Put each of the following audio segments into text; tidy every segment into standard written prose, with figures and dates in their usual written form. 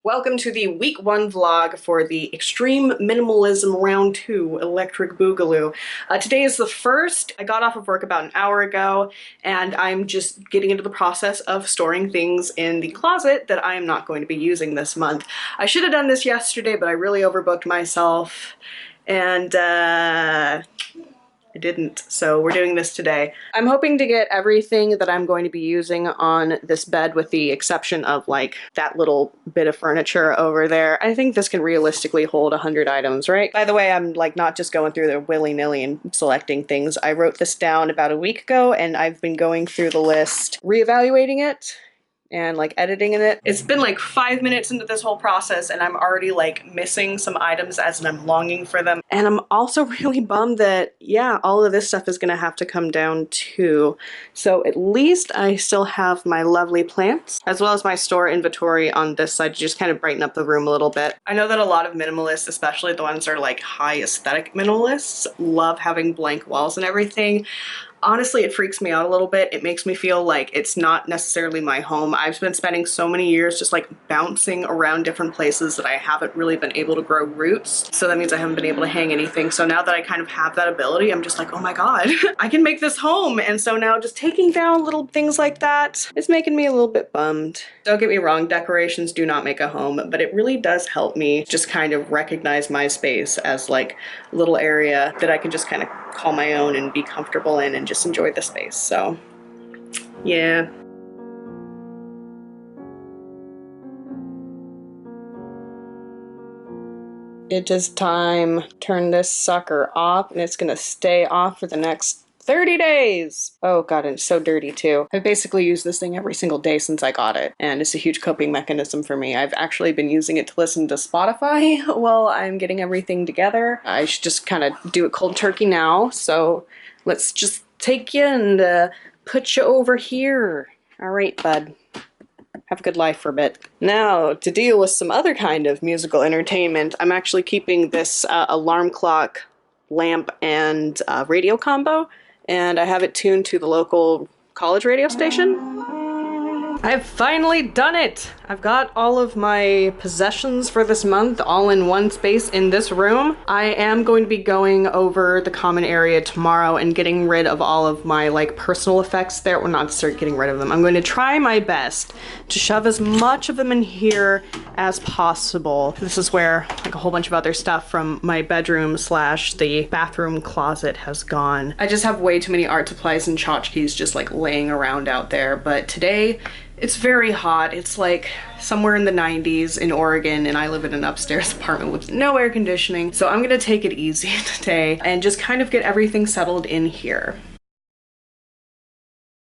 Welcome to the week 1 vlog for the Extreme Minimalism Round 2 Electric Boogaloo. Today is the first. I got off of work about an hour ago and I'm just getting into the process of storing things in the closet that I am not going to be using this month. I should have done this yesterday, but I really overbooked myself and I didn't, so we're doing this today. I'm hoping to get everything that I'm going to be using on this bed with the exception of like that little bit of furniture over there. I think this can realistically hold 100 items, right? By the way, I'm like not just going through the willy-nilly and selecting things. I wrote this down about a week ago and I've been going through the list, reevaluating it, and like editing in it. It's been like 5 minutes into this whole process and I'm already like missing some items as in I'm longing for them. And I'm also really bummed that, yeah, all of this stuff is gonna have to come down too. So at least I still have my lovely plants as well as my store inventory on this side to just kind of brighten up the room a little bit. I know that a lot of minimalists, especially the ones that are like high aesthetic minimalists, love having blank walls and everything. Honestly, it freaks me out a little bit. It makes me feel like it's not necessarily my home. I've been spending so many years just like bouncing around different places that I haven't really been able to grow roots. So that means I haven't been able to hang anything. So now that I kind of have that ability, I'm just like, oh my God, I can make this home. And so now just taking down little things like that is making me a little bit bummed. Don't get me wrong, decorations do not make a home, but it really does help me just kind of recognize my space as like a little area that I can just kind of call my own and be comfortable in and just enjoy the space. So yeah. It is time. Turn this sucker off and it's gonna stay off for the next 30 days. Oh God, and it's so dirty too. I've basically used this thing every single day since I got it, and it's a huge coping mechanism for me. I've actually been using it to listen to Spotify while I'm getting everything together. I should just kind of do it cold turkey now, so let's just take you and put you over here. All right, bud. Have a good life for a bit. Now, to deal with some other kind of musical entertainment, I'm actually keeping this alarm clock, lamp, and radio combo, and I have it tuned to the local college radio station. I've finally done it! I've got all of my possessions for this month all in one space in this room. I am going to be going over the common area tomorrow and getting rid of all of my like personal effects there. Well, not start getting rid of them. I'm going to try my best to shove as much of them in here as possible. This is where like a whole bunch of other stuff from my bedroom slash the bathroom closet has gone. I just have way too many art supplies and tchotchkes just like laying around out there, but today it's very hot. It's like somewhere in the 90s in Oregon and I live in an upstairs apartment with no air conditioning. So I'm gonna take it easy today and just kind of get everything settled in here.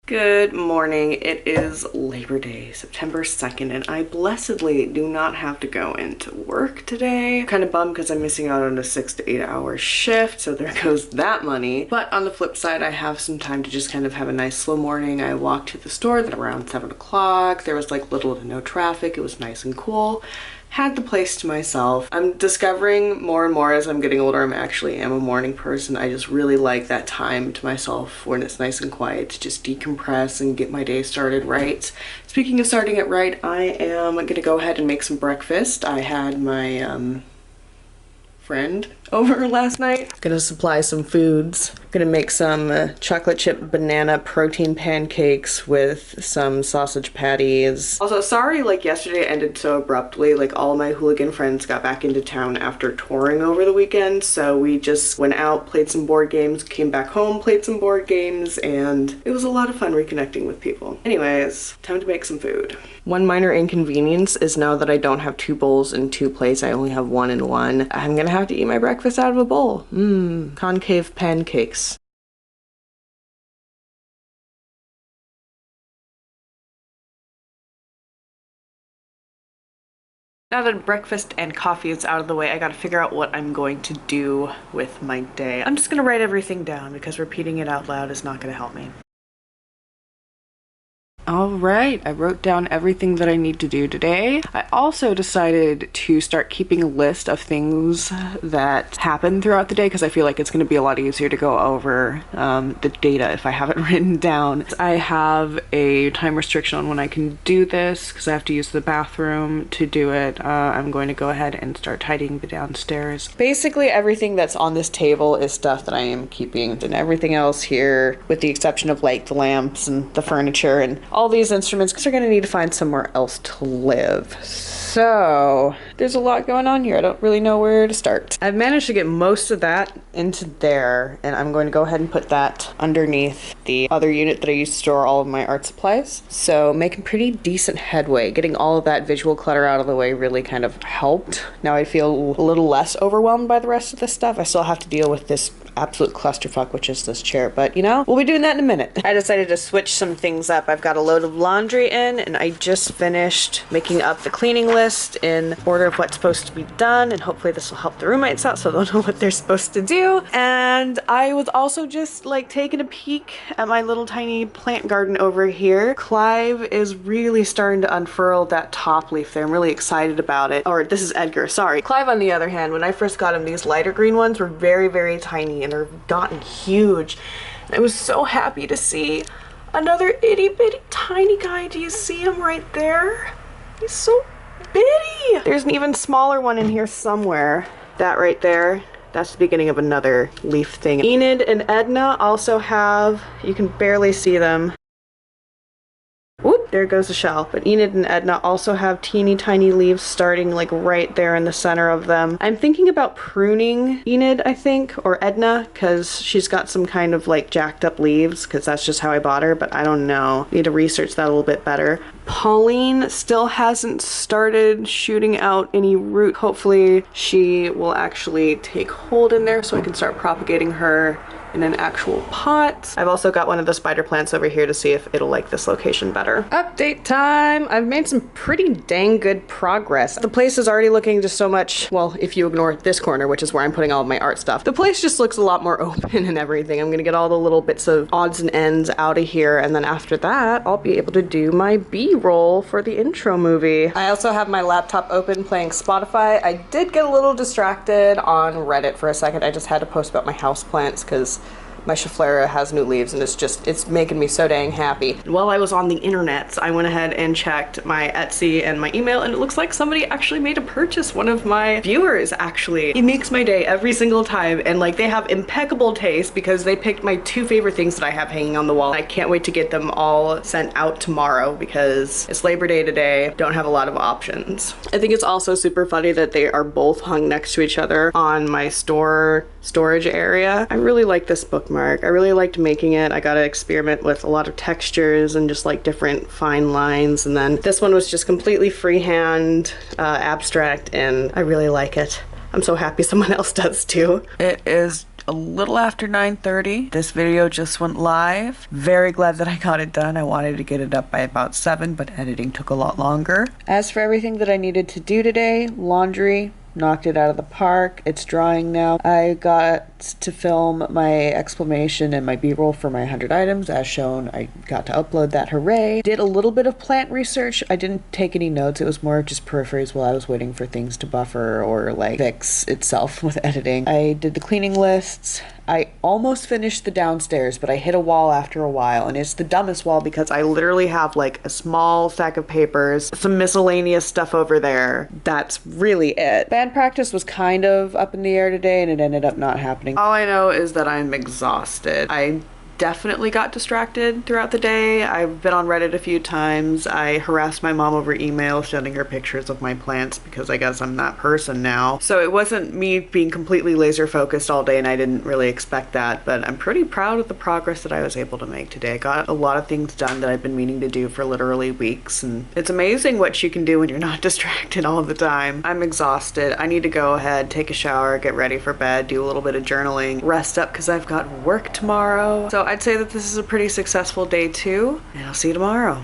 Good morning. It is Labor Day, September 2nd, and I blessedly do not have to go into work today. I'm kind of bummed because I'm missing out on a 6 to 8 hour shift, so there goes that money. But on the flip side, I have some time to just kind of have a nice slow morning. I walked to the store at around 7 o'clock. There was like little to no traffic. It was nice and cool. Had the place to myself. I'm discovering more and more as I'm getting older, I actually am a morning person. I just really like that time to myself when it's nice and quiet to just decompress and get my day started right. Speaking of starting it right, I am gonna go ahead and make some breakfast. I had my friend over last night. Gonna supply some foods. Gonna make some chocolate chip banana protein pancakes with some sausage patties. Also, sorry like yesterday ended so abruptly. Like all my hooligan friends got back into town after touring over the weekend, so we just went out, played some board games, came back home, played some board games, and it was a lot of fun reconnecting with people. Anyways, time to make some food. One minor inconvenience is now that I don't have 2 bowls and 2 plates, I only have 1 and 1. I'm gonna have to eat my breakfast out of a bowl. Concave pancakes. Now that breakfast and coffee is out of the way, I gotta figure out what I'm going to do with my day. I'm just gonna write everything down because repeating it out loud is not gonna help me. All right, I wrote down everything that I need to do today. I also decided to start keeping a list of things that happen throughout the day because I feel like it's going to be a lot easier to go over the data if I have it written down. I have a time restriction on when I can do this because I have to use the bathroom to do it. I'm going to go ahead and start tidying the downstairs. Basically, everything that's on this table is stuff that I am keeping, and everything else here, with the exception of like the lamps and the furniture and all these instruments, are going to need to find somewhere else to live. So there's a lot going on here. I don't really know where to start. I've managed to get most of that into there, and I'm going to go ahead and put that underneath the other unit that I use to store all of my art supplies. So making pretty decent headway. Getting all of that visual clutter out of the way really kind of helped. Now I feel a little less overwhelmed by the rest of this stuff. I still have to deal with this absolute clusterfuck, which is this chair, but you know, we'll be doing that in a minute. I decided to switch some things up. I've got a load of laundry in, and I just finished making up the cleaning list in order of what's supposed to be done, and hopefully this will help the roommates out so they'll know what they're supposed to do. And I was also just like taking a peek at my little tiny plant garden over here. Clive is really starting to unfurl that top leaf there. I'm really excited about it. Or this is Edgar, sorry. Clive, on the other hand, when I first got him, these lighter green ones were very, very tiny, and they've gotten huge. I was so happy to see another itty bitty tiny guy. Do you see him right there? He's so bitty. There's an even smaller one in here somewhere. That right there, that's the beginning of another leaf thing. Enid and Edna also have, you can barely see them. Whoop, there goes the shell. But Enid and Edna also have teeny tiny leaves starting like right there in the center of them. I'm thinking about pruning Enid, I think, or Edna, because she's got some kind of like jacked up leaves, because that's just how I bought her, but I don't know. Need to research that a little bit better. Pauline still hasn't started shooting out any root. Hopefully she will actually take hold in there so I can start propagating her in an actual pot. I've also got one of the spider plants over here to see if it'll like this location better. Update time! I've made some pretty dang good progress. The place is already looking just so much, well, if you ignore this corner, which is where I'm putting all of my art stuff, the place just looks a lot more open and everything. I'm gonna get all the little bits of odds and ends out of here, and then after that, I'll be able to do my B-roll for the intro movie. I also have my laptop open playing Spotify. I did get a little distracted on Reddit for a second. I just had to post about my houseplants because my Schefflera has new leaves, and it's making me so dang happy. And while I was on the internet, I went ahead and checked my Etsy and my email, and it looks like somebody actually made a purchase. One of my viewers, actually. It makes my day every single time, and like they have impeccable taste because they picked my two favorite things that I have hanging on the wall. I can't wait to get them all sent out tomorrow because it's Labor Day today. Don't have a lot of options. I think it's also super funny that they are both hung next to each other on my storage area. I really like this bookmark. I really liked making it. I got to experiment with a lot of textures and just like different fine lines, and then this one was just completely freehand, abstract, and I really like it. I'm so happy someone else does too. It is a little after 9:30. This video just went live. Very glad that I got it done. I wanted to get it up by about 7, but editing took a lot longer. As for everything that I needed to do today, laundry, knocked it out of the park. It's drying now. I got to film my exclamation and my B-roll for my 100 items. As shown, I got to upload that. Hooray. Did a little bit of plant research. I didn't take any notes. It was more just peripheries while I was waiting for things to buffer or like fix itself with editing. I did the cleaning lists. I almost finished the downstairs, but I hit a wall after a while, and it's the dumbest wall because I literally have like a small stack of papers, some miscellaneous stuff over there. That's really it. Band practice was kind of up in the air today, and it ended up not happening. All I know is that I'm exhausted. I definitely got distracted throughout the day. I've been on Reddit a few times. I harassed my mom over email, sending her pictures of my plants because I guess I'm that person now. So it wasn't me being completely laser focused all day, and I didn't really expect that, but I'm pretty proud of the progress that I was able to make today. I got a lot of things done that I've been meaning to do for literally weeks, and it's amazing what you can do when you're not distracted all the time. I'm exhausted. I need to go ahead, take a shower, get ready for bed, do a little bit of journaling, rest up because I've got work tomorrow. So I'd say that this is a pretty successful day too, and I'll see you tomorrow.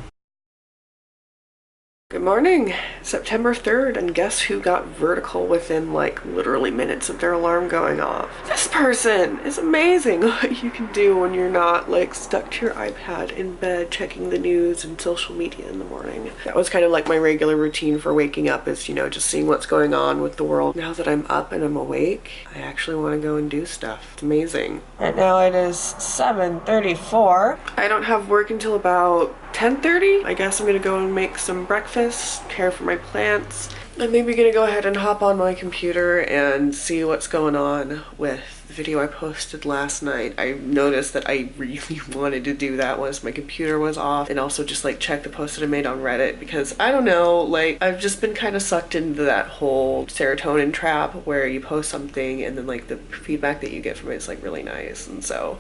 Good morning, September 3rd, and guess who got vertical within like literally minutes of their alarm going off? This person is amazing what you can do when you're not like stuck to your iPad in bed checking the news and social media in the morning. That was kind of like my regular routine for waking up is, you know, just seeing what's going on with the world. Now that I'm up and I'm awake, I actually want to go and do stuff. It's amazing. And now it is 7:34. I don't have work until about 10:30. I guess I'm gonna go and make some breakfast, care for my plants. I'm maybe gonna go ahead and hop on my computer and see what's going on with the video I posted last night. I noticed that I really wanted to do that once my computer was off, and also just like check the post that I made on Reddit, because I don't know, like I've just been kind of sucked into that whole serotonin trap where you post something and then like the feedback that you get from it is like really nice, and so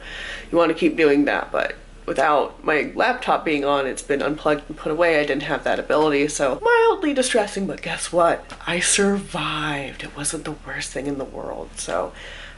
you want to keep doing that. But without my laptop being on, it's been unplugged and put away. I didn't have that ability, so mildly distressing, but guess what? I survived. It wasn't the worst thing in the world, so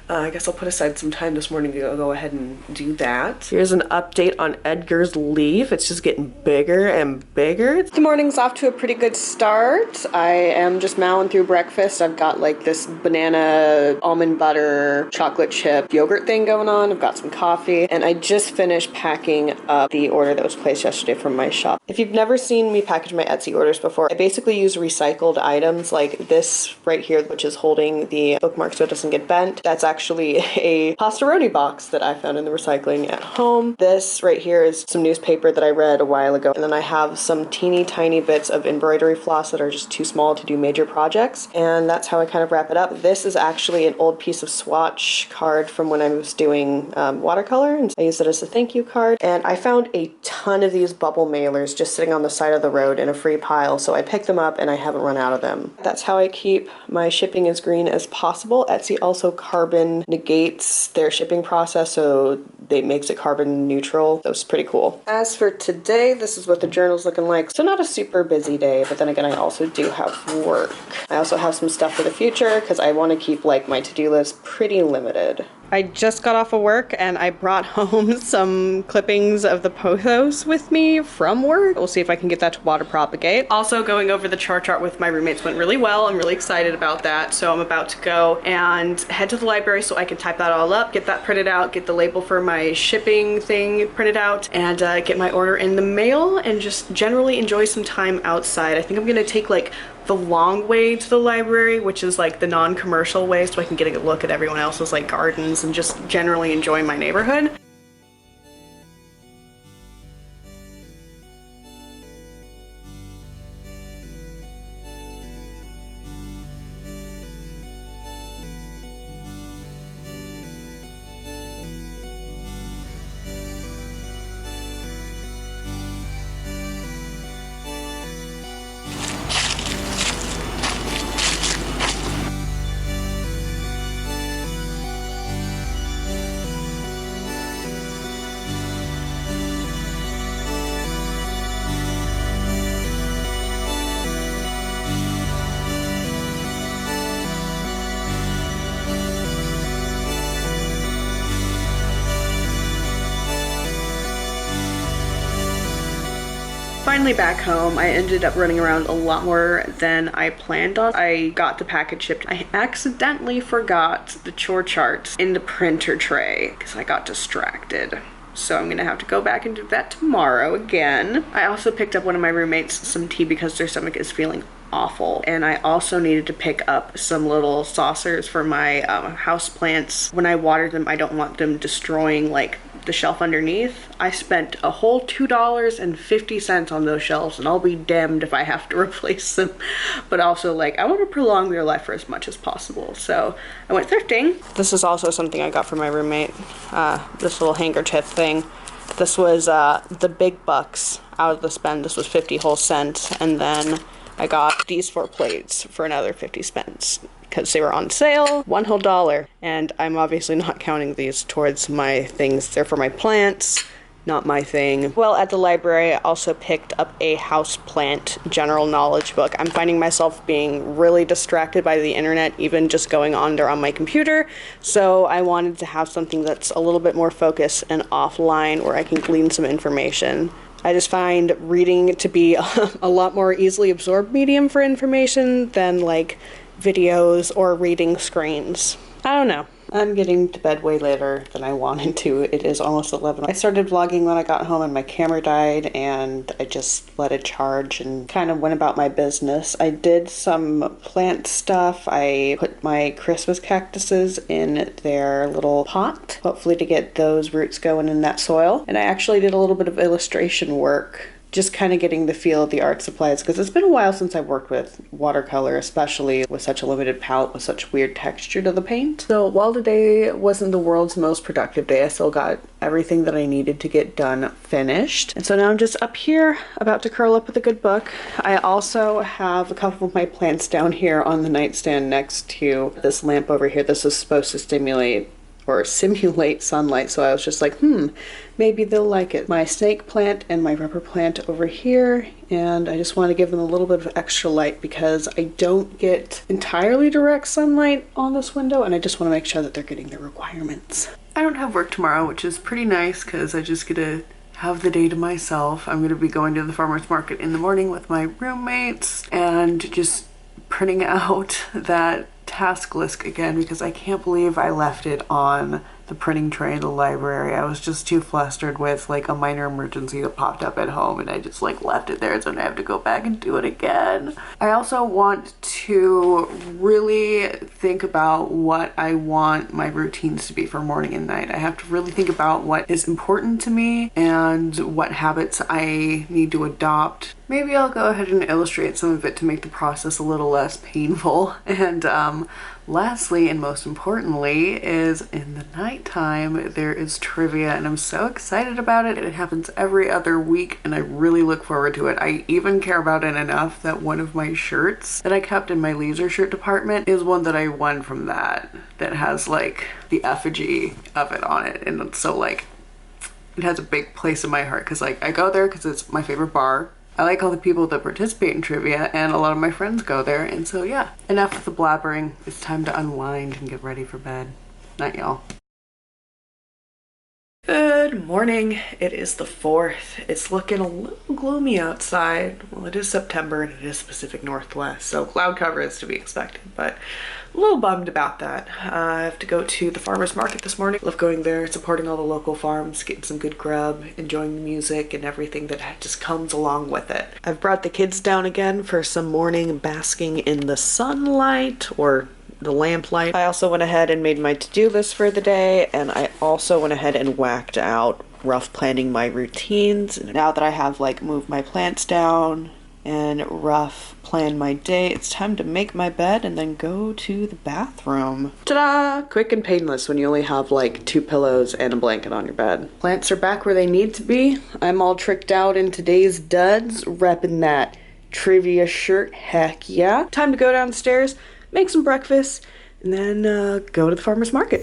I guess I'll put aside some time this morning to go ahead and do that. Here's an update on Edgar's leaf. It's just getting bigger and bigger. The morning's off to a pretty good start. I am just mowing through breakfast. I've got like this banana almond butter chocolate chip yogurt thing going on. I've got some coffee, and I just finished packing up the order that was placed yesterday from my shop. If you've never seen me package my Etsy orders before, I basically use recycled items like this right here, which is holding the bookmark so it doesn't get bent. That's actually a pastaroni box that I found in the recycling at home. This right here is some newspaper that I read a while ago, and then I have some teeny tiny bits of embroidery floss that are just too small to do major projects, and that's how I kind of wrap it up. This is actually an old piece of swatch card from when I was doing watercolor, and I used it as a thank you card, and I found a ton of these bubble mailers just sitting on the side of the road in a free pile, so I picked them up and I haven't run out of them. That's how I keep my shipping as green as possible. Etsy also carbon negates their shipping process, so it makes it carbon neutral. That was pretty cool. As for today, this is what the journal's looking like. So not a super busy day, but then again, I also do have work. I also have some stuff for the future because I want to keep like my to-do list pretty limited. I just got off of work and I brought home some clippings of the pothos with me from work. We'll see if I can get that to water propagate. Also, going over the chart with my roommates went really well. I'm really excited about that. So I'm about to go and head to the library so I can type that all up, get that printed out, get the label for my shipping thing printed out, and get my order in the mail, and just generally enjoy some time outside. I think I'm gonna take like the long way to the library, which is like the non-commercial way, so I can get a look at everyone else's like gardens and just generally enjoy my neighborhood. Finally back home. I ended up running around a lot more than I planned on. I got the package shipped. I accidentally forgot the chore chart in the printer tray because I got distracted. So I'm gonna have to go back and do that tomorrow again. I also picked up one of my roommates some tea because their stomach is feeling awful. And I also needed to pick up some little saucers for my house plants. When I water them, I don't want them destroying like the shelf underneath. I spent a whole $2.50 on those shelves, and I'll be damned if I have to replace them. But also, like, I want to prolong their life for as much as possible, so I went thrifting. This is also something I got from my roommate, this little handkerchief thing. This was the big bucks out of the spend. This was 50 whole cents, and then I got these 4 plates for another 50 cents because they were on sale, $1 whole. And I'm obviously not counting these towards my things. They're for my plants, not my thing. Well, at the library, I also picked up a houseplant general knowledge book. I'm finding myself being really distracted by the internet, even just going on there on my computer. So I wanted to have something that's a little bit more focused and offline where I can glean some information. I just find reading to be a lot more easily absorbed medium for information than like videos or reading screens. I don't know. I'm getting to bed way later than I wanted to. It is almost 11. I started vlogging when I got home and my camera died, and I just let it charge and kind of went about my business. I did some plant stuff. I put my Christmas cactuses in their little pot, hopefully to get those roots going in that soil. And I actually did a little bit of illustration work, just kind of getting the feel of the art supplies, because it's been a while since I've worked with watercolor, especially with such a limited palette with such weird texture to the paint. So while today wasn't the world's most productive day, I still got everything that I needed to get done finished. And so now I'm just up here about to curl up with a good book. I also have a couple of my plants down here on the nightstand next to this lamp over here. This is supposed to simulate sunlight, so I was just like, maybe they'll like it. My snake plant and my rubber plant over here, and I just want to give them a little bit of extra light because I don't get entirely direct sunlight on this window, and I just want to make sure that they're getting their requirements. I don't have work tomorrow, which is pretty nice because I just get to have the day to myself. I'm going to be going to the farmer's market in the morning with my roommates and just printing out that task list again because I can't believe I left it on the printing tray in the library. I was just too flustered with like a minor emergency that popped up at home, and I just like left it there, so I have to go back and do it again. I also want to really think about what I want my routines to be for morning and night. I have to really think about what is important to me and what habits I need to adopt. Maybe I'll go ahead and illustrate some of it to make the process a little less painful. And lastly, and most importantly, is in the nighttime, there is trivia, and I'm so excited about it. It happens every other week, and I really look forward to it. I even care about it enough that one of my shirts that I kept in my leisure shirt department is one that I won from that has like the effigy of it on it. And it's so like, it has a big place in my heart because like I go there because it's my favorite bar. I like all the people that participate in trivia, and a lot of my friends go there, and so yeah. Enough with the blabbering. It's time to unwind and get ready for bed. Night, y'all. Good morning. It is the 4th. It's looking a little gloomy outside. Well, it is September and it is Pacific Northwest, so cloud cover is to be expected, but a little bummed about that. I have to go to the farmer's market this morning. Love going there, supporting all the local farms, getting some good grub, enjoying the music and everything that just comes along with it. I've brought the kids down again for some morning basking in the sunlight or the lamplight. I also went ahead and made my to-do list for the day, and I also went ahead and whacked out rough planning my routines. And now that I have like moved my plants down and rough plan my day, it's time to make my bed and then go to the bathroom. Ta-da! Quick and painless when you only have like 2 pillows and a blanket on your bed. Plants are back where they need to be. I'm all tricked out in today's duds, repping that trivia shirt, heck yeah. Time to go downstairs, make some breakfast, and then go to the farmer's market.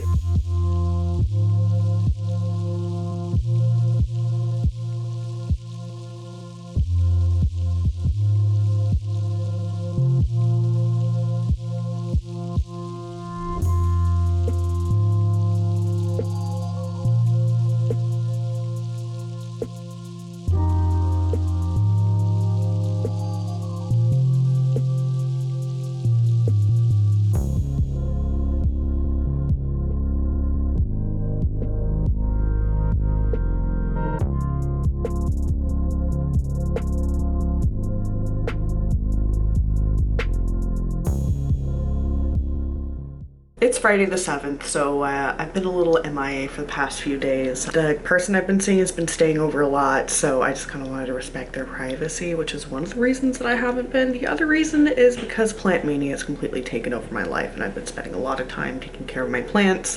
It's Friday the 7th, so I've been a little MIA for the past few days. The person I've been seeing has been staying over a lot, so I just kind of wanted to respect their privacy, which is one of the reasons that I haven't been. The other reason is because plant mania has completely taken over my life, and I've been spending a lot of time taking care of my plants,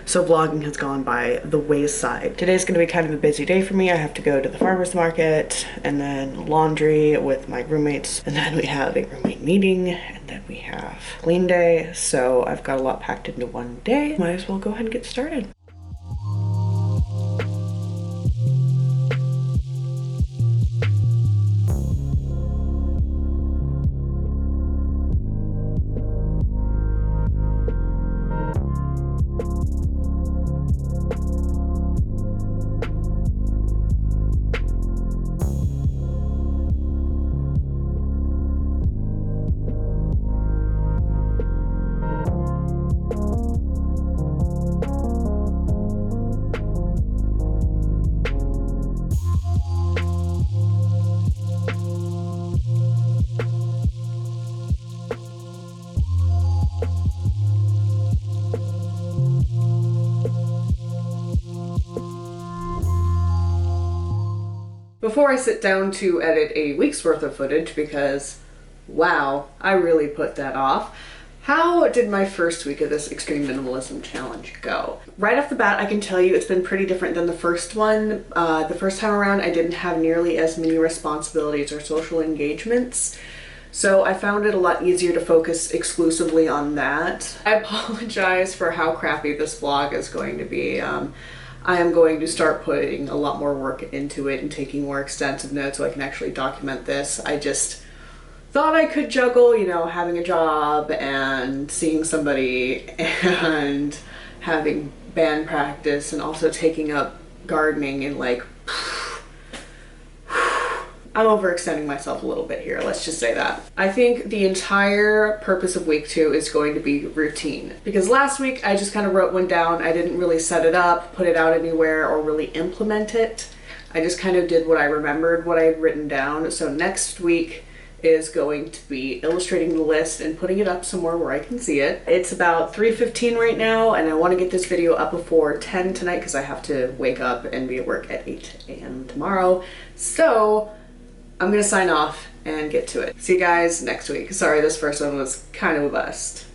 so vlogging has gone by the wayside. Today's going to be kind of a busy day for me. I have to go to the farmer's market, and then laundry with my roommates, and then we have a roommate meeting, and then we have clean day, so I've got a lot packed into one day. Might as well go ahead and get started. before I sit down to edit a week's worth of footage, because wow, I really put that off, how did my first week of this extreme minimalism challenge go? Right off the bat, I can tell you it's been pretty different than the first one. The first time around, I didn't have nearly as many responsibilities or social engagements, so I found it a lot easier to focus exclusively on that. I apologize for how crappy this vlog is going to be. I am going to start putting a lot more work into it and taking more extensive notes so I can actually document this. I just thought I could juggle, you know, having a job and seeing somebody and having band practice and also taking up gardening, and like, I'm overextending myself a little bit here, let's just say that. I think the entire purpose of week 2 is going to be routine, because last week I just kind of wrote one down. I didn't really set it up, put it out anywhere, or really implement it. I just kind of did what I remembered, what I had written down. So next week is going to be illustrating the list and putting it up somewhere where I can see it. It's about 3:15 right now, and I want to get this video up before 10 tonight because I have to wake up and be at work at 8 a.m. tomorrow. So I'm gonna sign off and get to it. See you guys next week. Sorry, this first one was kind of a bust.